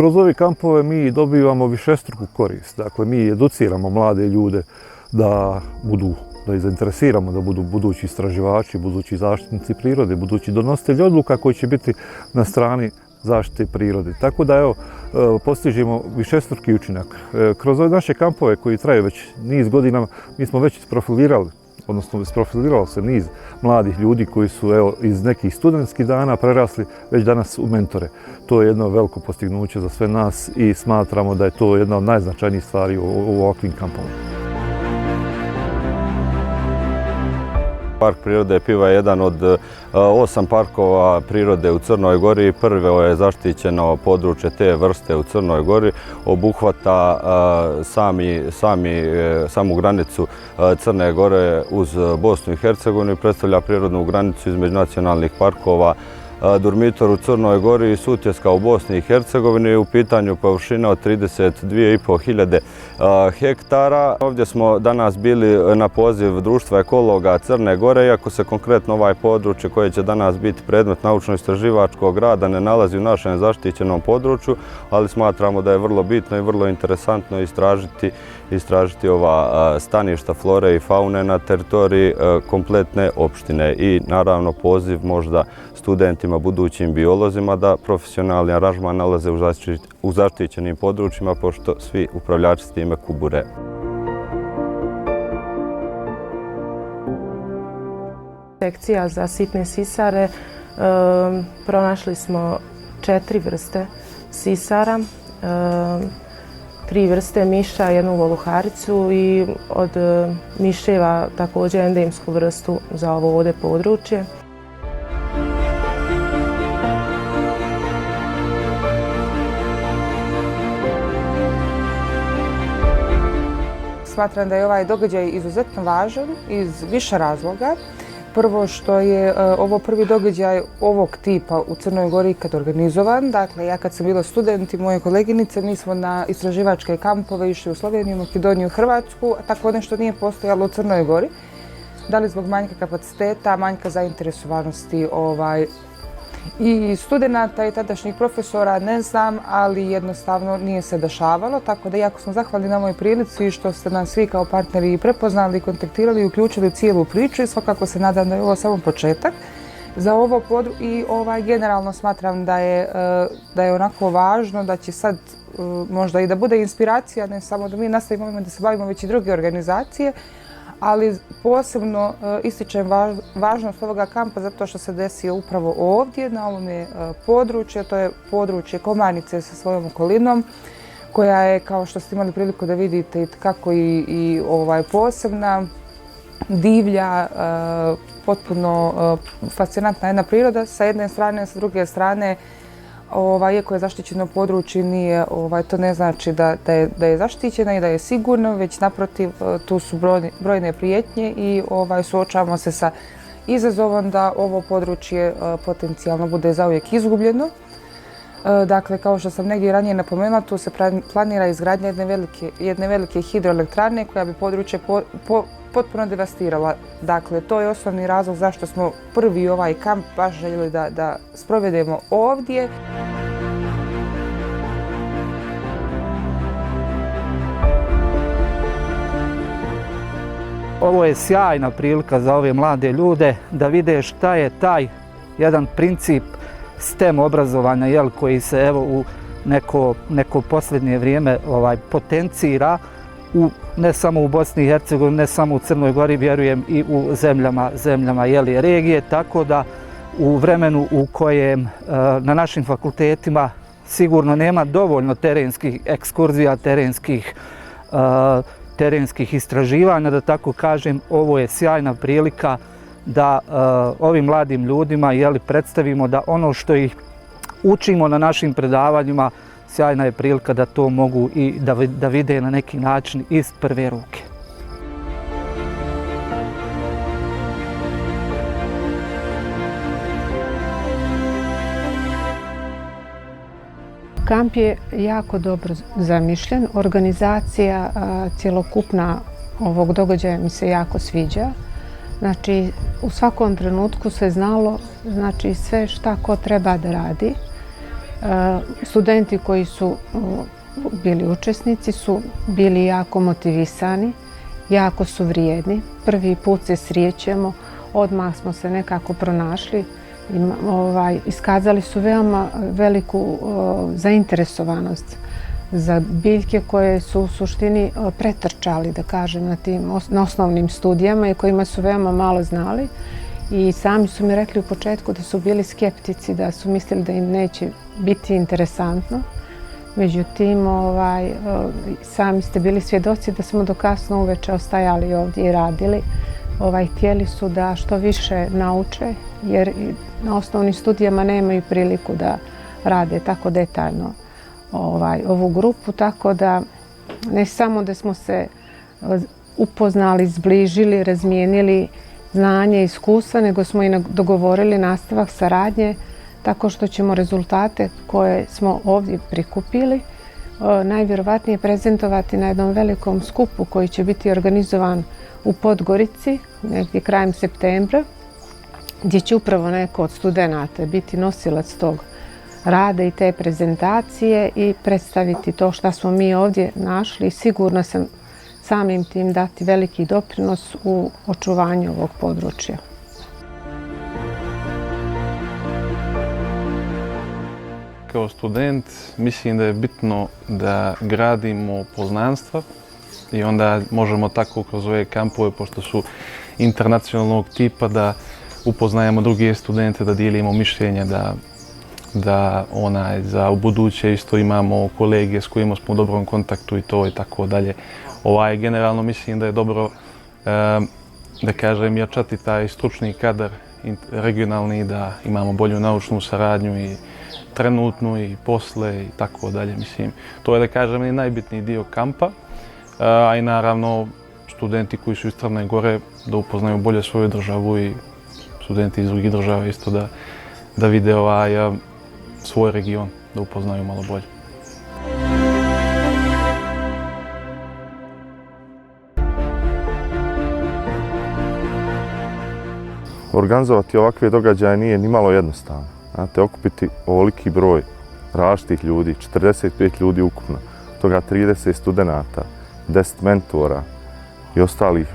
Kroz ove kampove mi dobivamo višestruku korist. Dakle, mi educiramo mlade ljude da ih zainteresiramo da budu budući istraživači, budući zaštitnici prirode, budući donositelji odluka koji će biti na strani zaštite prirode. Tako da evo, postižemo višestruki učinak. Kroz ove naše kampove koji traju već niz godina, mi smo već isprofilirali, odnosno isprofiliralo se niz mladih ljudi koji su evo, iz nekih studentskih dana prerasli već danas u mentore. To je jedno veliko postignuće za sve nas i smatramo da je to jedna od najznačajnijih stvari u ovakvim kampovima. Park prirode Piva je jedan od 8 parkova prirode u Crnoj Gori. Prvo je zaštićeno područje te vrste u Crnoj Gori. Obuhvata samu granicu Crne Gore uz Bosnu i Hercegovinu i predstavlja prirodnu granicu između nacionalnih parkova Durmitor u Crnoj Gori i Sutjeska u Bosni i Hercegovini. U pitanju površina od 32.500 hektara. Ovdje smo danas bili na poziv Društva ekologa Crne Gore, iako se konkretno ovaj područje koje će danas biti predmet naučno-istraživačkog rada ne nalazi u našem zaštićenom području, ali smatramo da je vrlo bitno i vrlo interesantno istražiti ova staništa flore i faune na teritoriji kompletne opštine i naravno poziv možda studentima, budućim biolozima da profesionalni aranžman nalaze u zaštićenim područjima, pošto svi upravljači s time kubure. Sekcija za sitne sisare, pronašli smo 4 vrste sisara, 3 vrste miša, jednu voluharicu i od miševa također endemsku vrstu za ovo ovdje područje. Smatram da je ovaj događaj izuzetno važan iz više razloga. Prvo što je ovo prvi događaj ovog tipa u Crnoj Gori ikad organizovan. Dakle, ja kad sam bila student i moje koleginice, mi smo na istraživačke kampove išli u Sloveniju, Makedoniju, Hrvatsku, a tako nešto nije postojalo u Crnoj Gori. Da li zbog manjka kapaciteta, manjka zainteresovanosti i studenata i tadašnjih profesora, ne znam, ali jednostavno nije se dešavalo. Tako da jako smo zahvalni na ovoj prilici što ste nas svi kao partneri prepoznali, kontaktirali i uključili cijelu priču i svakako se nadam da je ovo samo početak za ovo područje i generalno smatram da je onako važno da će sad možda i da bude inspiracija, ne samo da mi nastavimo ovime da se bavimo, već i druge organizacije, ali posebno ističem važnost ovoga kampa zato što se desio upravo ovdje, na ovome području. To je područje Komanice sa svojom okolinom, koja je, kao što ste imali priliku da vidite, kako i posebna, divlja, potpuno fascinantna jedna priroda sa jedne strane, sa druge strane, iako je zaštićeno područje, to ne znači da je zaštićena i da je sigurno, već naprotiv, tu su brojne prijetnje i suočavamo se sa izazovom da ovo područje potencijalno bude zauvijek izgubljeno. Dakle, kao što sam negdje ranije napomenula, tu se planira izgradnja jedne velike hidroelektrane koja bi područje potpuno devastirala. Dakle, to je osnovni razlog zašto smo prvi ovaj kamp baš željeli da sprovedemo ovdje. Ovo je sjajna prilika za ove mlade ljude da vide šta je taj jedan princip STEM obrazovanja koji se evo u neko posljednje vrijeme potencira ne samo u Bosni i Hercegovini, ne samo u Crnoj Gori, vjerujem i u zemljama regije, tako da u vremenu u kojem na našim fakultetima sigurno nema dovoljno terenskih ekskurzija, terenskih istraživanja, da tako kažem, ovo je sjajna prilika da ovim mladim ljudima predstavimo da ono što ih učimo na našim predavanjima, sjajna je prilika da to mogu i da vide na neki način iz prve ruke. Kamp je jako dobro zamišljen. Organizacija cjelokupna ovog događaja mi se jako sviđa. Znači, u svakom trenutku se znalo sve šta ko treba da radi. Studenti koji su bili učesnici su bili jako motivisani, jako su vrijedni. Prvi put se srijećemo, odmah smo se nekako pronašli. Iskazali su veoma veliku zainteresovanost za biljke koje su u suštini pretrčali, da kažem, na osnovnim studijama i kojima su veoma malo znali. I sami su mi rekli u početku da su bili skeptici, da su mislili da im neće biti interesantno. Međutim, sami ste bili svjedoci da smo do kasno uveče ostajali ovdje i radili. Htjeli su da što više nauče, jer na osnovnim studijama nemaju priliku da rade tako detaljno ovu grupu, tako da ne samo da smo se upoznali, zbližili, razmijenili znanje i iskustva, nego smo i dogovorili nastavak saradnje tako što ćemo rezultate koje smo ovdje prikupili najvjerovatnije prezentovati na jednom velikom skupu koji će biti organizovan u Podgorici, negdje krajem septembra, gdje će upravo neko od studenata biti nosilac tog rada i te prezentacije i predstaviti to što smo mi ovdje našli i sigurno sam samim tim dati veliki doprinos u očuvanju ovog područja. Kao student mislim da je bitno da gradimo poznanstva i onda možemo tako kroz ove kampove, pošto su internacionalnog tipa, da upoznajemo druge studente, da dijelimo mišljenja, da za u buduće isto imamo kolege s kojima smo u dobrom kontaktu i to i tako dalje. Generalno mislim da je dobro, da kažem, jačati taj stručni kadar regionalni, da imamo bolju naučnu saradnju i trenutnu i posle i tako dalje. Mislim, to je, da kažem, i najbitniji dio kampa, a i naravno studenti koji su iz Crne Gore da upoznaju bolje svoju državu i studenti iz drugih država isto da vide svoj region, da upoznaju malo bolje. Organizovati ovakve događaje nije ni malo jednostavno. Znate, okupiti ovoliki broj različitih ljudi, 45 ljudi ukupno, toga 30 studenata, 10 mentora i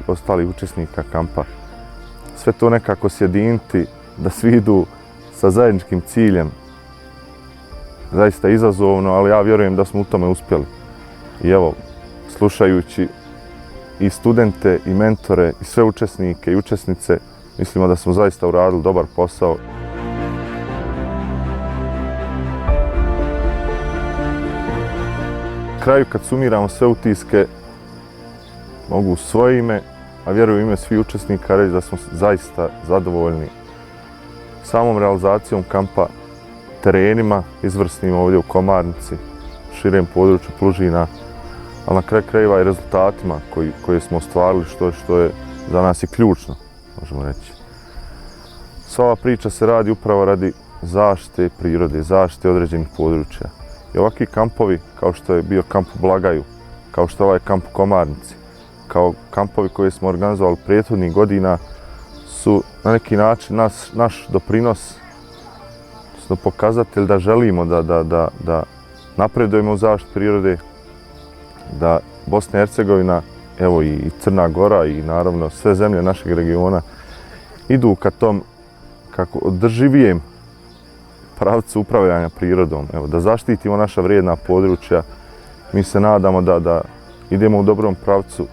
ostalih učesnika kampa. Sve to nekako sjediniti, da svi idu sa zajedničkim ciljem. Zaista izazovno, ali ja vjerujem da smo u tome uspjeli. I evo, slušajući i studente, i mentore, i sve učesnike i učesnice, mislimo da smo zaista uradili dobar posao. Na kraju, kad sumiramo sve utiske, mogu u svoje ime, a vjerujem ime svih učesnika, reći da smo zaista zadovoljni samom realizacijom kampa, terenima izvrsnim ovdje u Komarnici, širem području Plužina, ali na kraju krajeva i rezultatima koje smo ostvarili, što je za nas i ključno, možemo reći. Sva ova priča se radi upravo radi zaštite prirode, zaštite određenih područja. I ovakvi kampovi, kao što je bio kamp u Blagaju, kao što je ovaj kamp u Komarnici, kao kampovi koje smo organizovali prethodnih godina, su na neki način naš doprinos, odnosno pokazatelj da želimo da napredujemo u zaštitu prirode, da Bosna i Hercegovina, evo i Crna Gora i naravno sve zemlje našeg regiona idu ka tom kako održivijem pravcu upravljanja prirodom, evo, da zaštitimo naša vrijedna područja. Mi se nadamo da idemo u dobrom pravcu,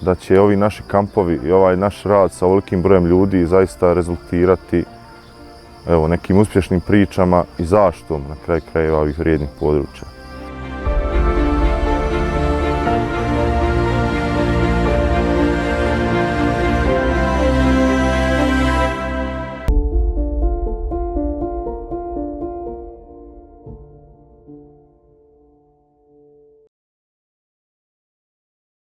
da će ovi naši kampovi i ovaj naš rad sa ovolikim brojem ljudi zaista rezultirati nekim uspješnim pričama i zaštitom na kraju krajeva ovih vrijednih područja.